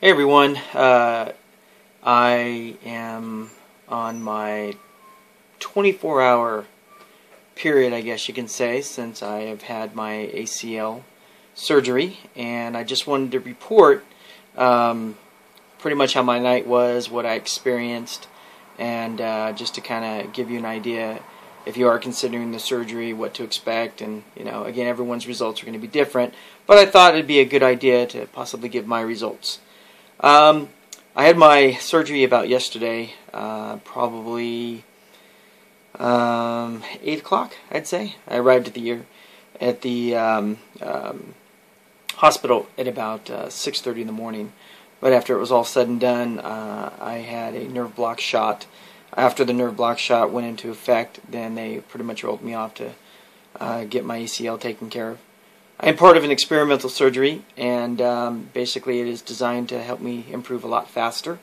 Hey everyone, I am on my 24-hour period, I guess you can say, since I have had my ACL surgery, and I just wanted to report pretty much how my night was, what I experienced, and just to kind of give you an idea if you are considering the surgery, what to expect, and again, everyone's results are going to be different, but I thought it'd be a good idea to possibly give my results. I had my surgery about yesterday, probably 8 o'clock, I'd say. I arrived at the hospital at about 6:30 in the morning. But after it was all said and done, I had a nerve block shot. After the nerve block shot went into effect, then they pretty much rolled me off to get my ACL taken care of. I am part of an experimental surgery, and basically it is designed to help me improve a lot faster.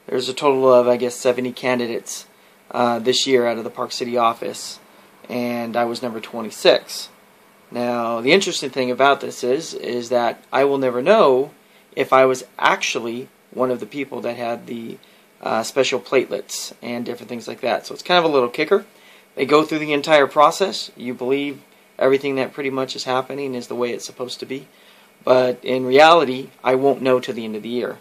There's a total of, I guess, 70 candidates this year out of the Park City office, and I was number 26. Now, the interesting thing about this is that I will never know if I was actually one of the people that had the special platelets and different things like that. So it's kind of a little kicker. They go through the entire process. You believe everything that pretty much is happening is the way it's supposed to be. But in reality, I won't know till the end of the year.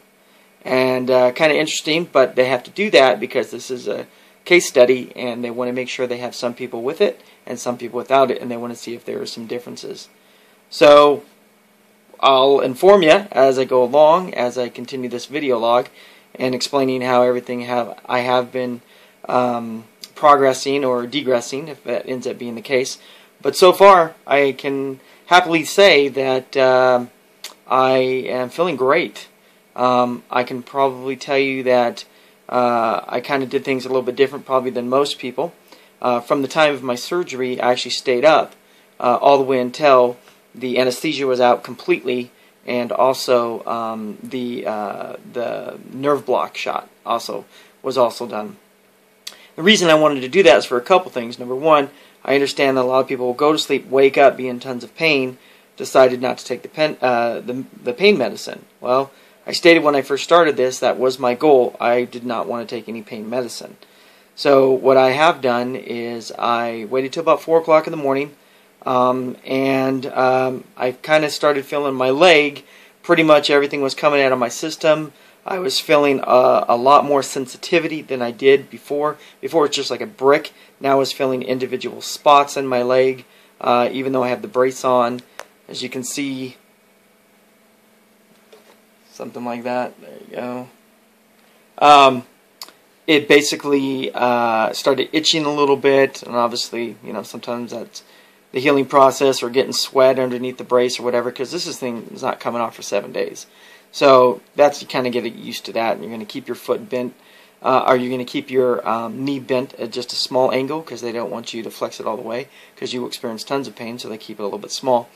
And kind of interesting, but they have to do that because this is a case study, and they want to make sure they have some people with it and some people without it, and they want to see if there are some differences. So I'll inform you as I go along, as I continue this video log, and explaining how everything I have been progressing or degressing, if that ends up being the case. But so far, I can happily say that I am feeling great. I can probably tell you that I kind of did things a little bit different probably than most people. From the time of my surgery, I actually stayed up all the way until the anesthesia was out completely, and also the nerve block shot was also done. The reason I wanted to do that is for a couple things. Number one, I understand that a lot of people will go to sleep, wake up, be in tons of pain, decided not to take the pain medicine. Well, I stated when I first started this that was my goal. I did not want to take any pain medicine. So what I have done is I waited till about 4 o'clock in the morning, and I kind of started feeling my leg. Pretty much everything was coming out of my system. I was feeling a lot more sensitivity than I did before. Before it's just like a brick. Now I was feeling individual spots in my leg, even though I have the brace on. As you can see, something like that. There you go. It basically started itching a little bit, and obviously, sometimes that's the healing process or getting sweat underneath the brace or whatever, because this thing is not coming off for 7 days. So that's, you kind of get used to that, and you're going to keep your foot bent, or you're going to keep your knee bent at just a small angle, because they don't want you to flex it all the way, because you will experience tons of pain, so they keep it a little bit small.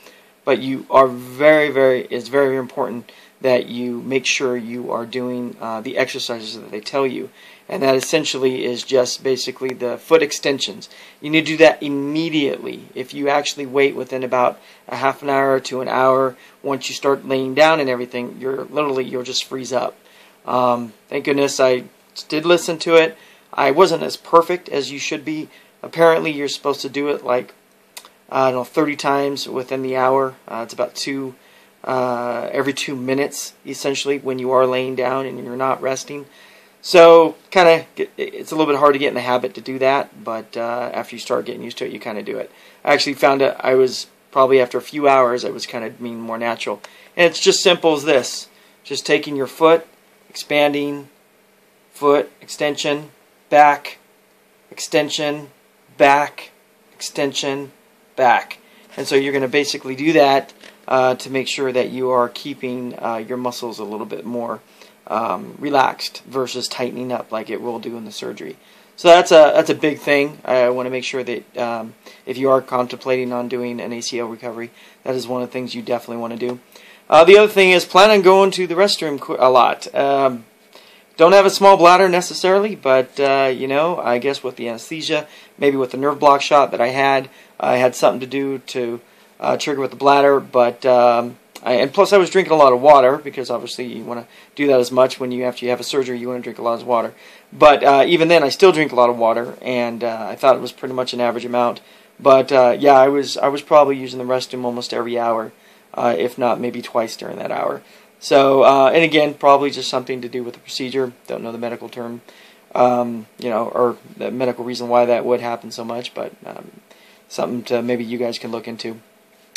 But you are it's very important that you make sure you are doing the exercises that they tell you. And that essentially is just basically the foot extensions. You need to do that immediately. If you actually wait within about a half an hour to an hour, once you start laying down and everything, you'll just freeze up. Thank goodness I did listen to it. I wasn't as perfect as you should be. Apparently you're supposed to do it like, 30 times within the hour. It's about every 2 minutes, essentially, when you are laying down and you're not resting. So, it's a little bit hard to get in the habit to do that, but after you start getting used to it, you kind of do it. I actually found that I was, probably after a few hours, I was kind of being more natural. And it's just simple as this. Just taking your foot, expanding, foot, extension, back, extension, back, extension, back. And so you're going to basically do that to make sure that you are keeping your muscles a little bit more relaxed versus tightening up like it will do in the surgery. So that's a big thing. I want to make sure that if you are contemplating on doing an ACL recovery, that is one of the things you definitely want to do. The other thing is plan on going to the restroom a lot. Don't have a small bladder necessarily, but I guess with the anesthesia, maybe with the nerve block shot that I had something to do to trigger with the bladder. But and plus I was drinking a lot of water, because obviously you want to do that as much when after you have a surgery, you want to drink a lot of water. But even then, I still drink a lot of water, and I thought it was pretty much an average amount. But yeah, I was probably using the restroom almost every hour, if not maybe twice during that hour. So and again, probably just something to do with the procedure. Don't know the medical term, or the medical reason why that would happen so much, but something to maybe you guys can look into.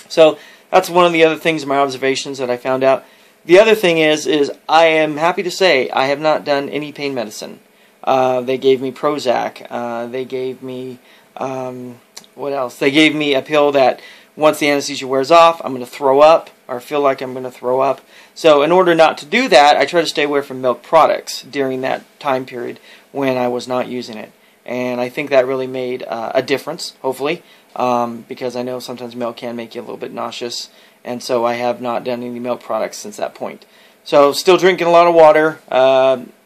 So that's one of the other things in my observations that I found out. The other thing is I am happy to say I have not done any pain medicine. They gave me Prozac. They gave me, what else? They gave me a pill that once the anesthesia wears off, I'm going to throw up, or feel like I'm going to throw up. So in order not to do that, I try to stay away from milk products during that time period when I was not using it. And I think that really made a difference, hopefully, because I know sometimes milk can make you a little bit nauseous, and so I have not done any milk products since that point. So still drinking a lot of water.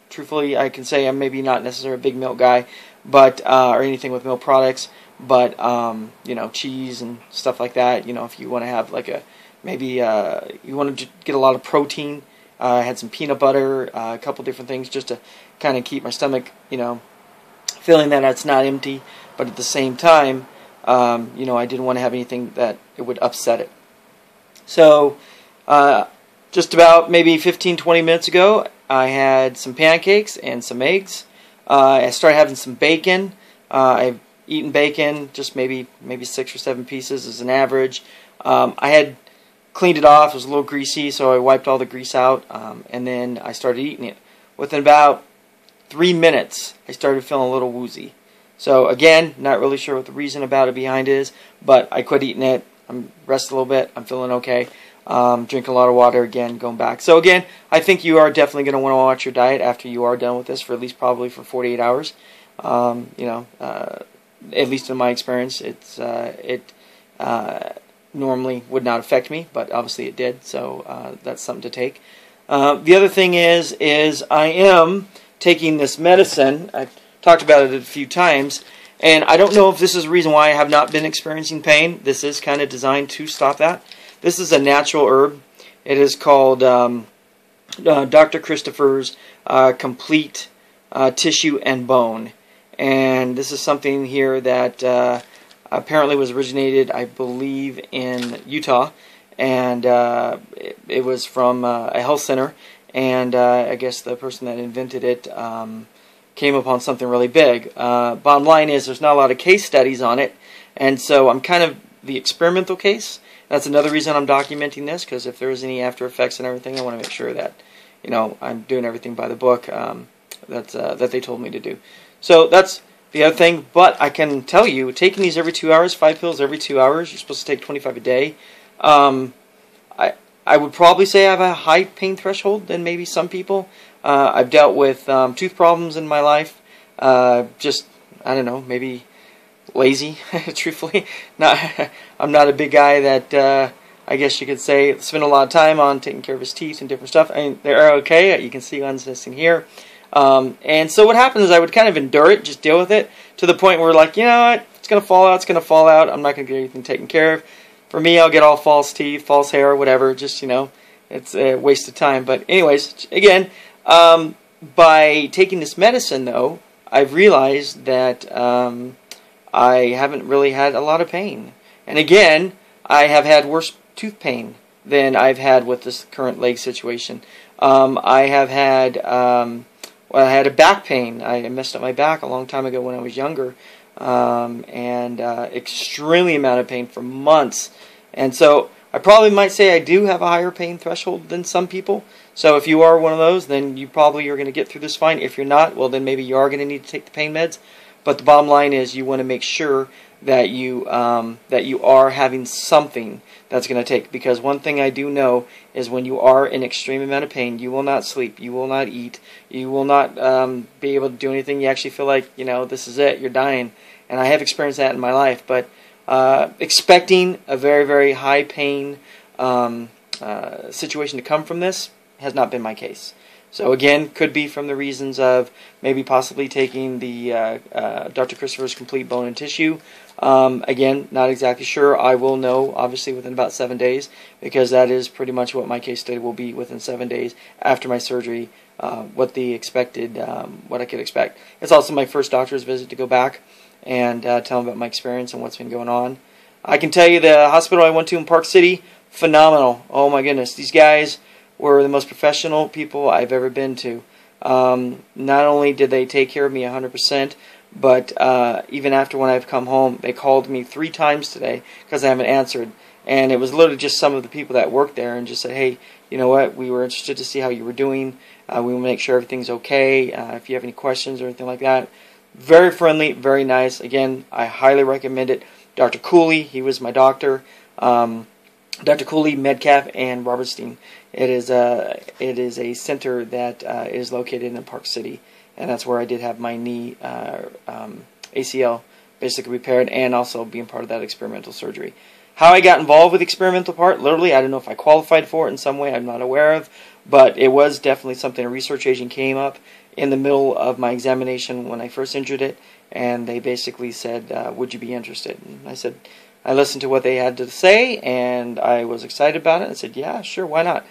Truthfully, I can say I'm maybe not necessarily a big milk guy, but or anything with milk products, but cheese and stuff like that. If you want to have like maybe you want to get a lot of protein. I had some peanut butter, a couple different things just to kind of keep my stomach, feeling that it's not empty, but at the same time, I didn't want to have anything that it would upset it. So, just about maybe 15-20 minutes ago, I had some pancakes and some eggs. I started having some bacon. I've eaten bacon, just maybe 6 or 7 pieces as an average. I had cleaned it off. It was a little greasy, so I wiped all the grease out, and then I started eating it. Within about 3 minutes, I started feeling a little woozy. So again, not really sure what the reason about it behind is, but I quit eating it. I'm rested a little bit. I'm feeling okay. Drinking a lot of water again, going back. So again, I think you are definitely going to want to watch your diet after you are done with this for at least probably for 48 hours. At least in my experience, it normally would not affect me, but obviously it did. So that's something to take. The other thing is I am taking this medicine. I've talked about it a few times, and I don't know if this is the reason why I have not been experiencing pain. This is kind of designed to stop that. This is a natural herb. It is called Dr. Christopher's Complete Tissue and Bone. And this is something here that apparently was originated, I believe, in Utah. And it was from a health center. And I guess the person that invented it came upon something really big. Bottom line is there's not a lot of case studies on it. And so I'm kind of the experimental case. That's another reason I'm documenting this, because if there's any after effects and everything, I want to make sure that I'm doing everything by the book that they told me to do. So that's the other thing. But I can tell you, taking these every 2 hours, 5 pills every 2 hours, you're supposed to take 25 a day. I would probably say I have a high pain threshold than maybe some people. I've dealt with tooth problems in my life. I don't know, maybe lazy, truthfully. I'm not a big guy that, I guess you could say, spend a lot of time on taking care of his teeth and different stuff. I mean, they're okay. You can see ones missing here. And so what happens is I would kind of endure it, just deal with it, to the point where, like, you know what, it's going to fall out, it's going to fall out. I'm not going to get anything taken care of. For me, I'll get all false teeth, false hair, whatever. Just, it's a waste of time. But anyways, again, by taking this medicine, though, I've realized that I haven't really had a lot of pain. And again, I have had worse tooth pain than I've had with this current leg situation. I have had, I had a back pain. I messed up my back a long time ago when I was younger. And extremely amount of pain for months. And so I probably might say I do have a higher pain threshold than some people. So if you are one of those, then you probably are going to get through this fine. If you're not, well, then maybe you are going to need to take the pain meds. But the bottom line is you want to make sure that you are having something that's going to take. Because one thing I do know is when you are in extreme amount of pain, you will not sleep, you will not eat, you will not be able to do anything. You actually feel like, this is it, you're dying. And I have experienced that in my life. But expecting a very, very high pain situation to come from this, has not been my case. So again, could be from the reasons of maybe possibly taking the Dr. Christopher's Complete Bone and Tissue. Again, not exactly sure. I will know, obviously, within about 7 days, because that is pretty much what my case study will be within 7 days after my surgery, what I could expect. It's also my first doctor's visit to go back and tell them about my experience and what's been going on. I can tell you the hospital I went to in Park City, phenomenal. Oh my goodness, these guys were the most professional people I've ever been to. Not only did they take care of me 100%, but even after when I've come home, they called me 3 times today because I haven't answered. And it was literally just some of the people that worked there and just said, hey, you know what, we were interested to see how you were doing. We will make sure everything's okay. If you have any questions or anything like that. Very friendly, very nice. Again, I highly recommend it. Dr. Cooley, he was my doctor. Dr. Cooley, Metcalf, and Robertstein. It is a center that is located in Park City, and that's where I did have my knee ACL basically repaired, and also being part of that experimental surgery. How I got involved with the experimental part, literally, I don't know if I qualified for it in some way, I'm not aware of, but it was definitely something a research agent came up in the middle of my examination when I first injured it, and they basically said, would you be interested? And I said, I listened to what they had to say, and I was excited about it. I said, yeah, sure, why not?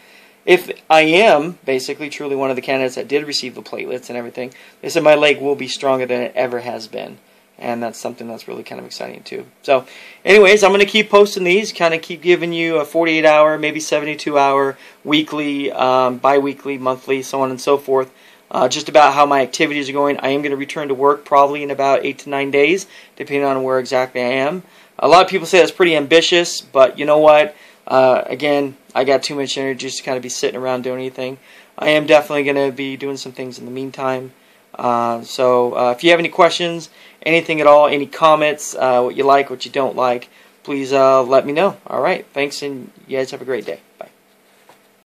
If I am basically truly one of the candidates that did receive the platelets and everything, they said my leg will be stronger than it ever has been. And that's something that's really kind of exciting too. So anyways, I'm going to keep posting these, kind of keep giving you a 48-hour, maybe 72-hour, weekly, bi-weekly, monthly, so on and so forth. Just about how my activities are going. I am going to return to work probably in about 8 to 9 days, depending on where exactly I am. A lot of people say that's pretty ambitious, but you know what? Again, I got too much energy just to kind of be sitting around doing anything. I am definitely going to be doing some things in the meantime. So if you have any questions, anything at all, any comments, what you like, what you don't like, please let me know. All right, thanks, and you guys have a great day.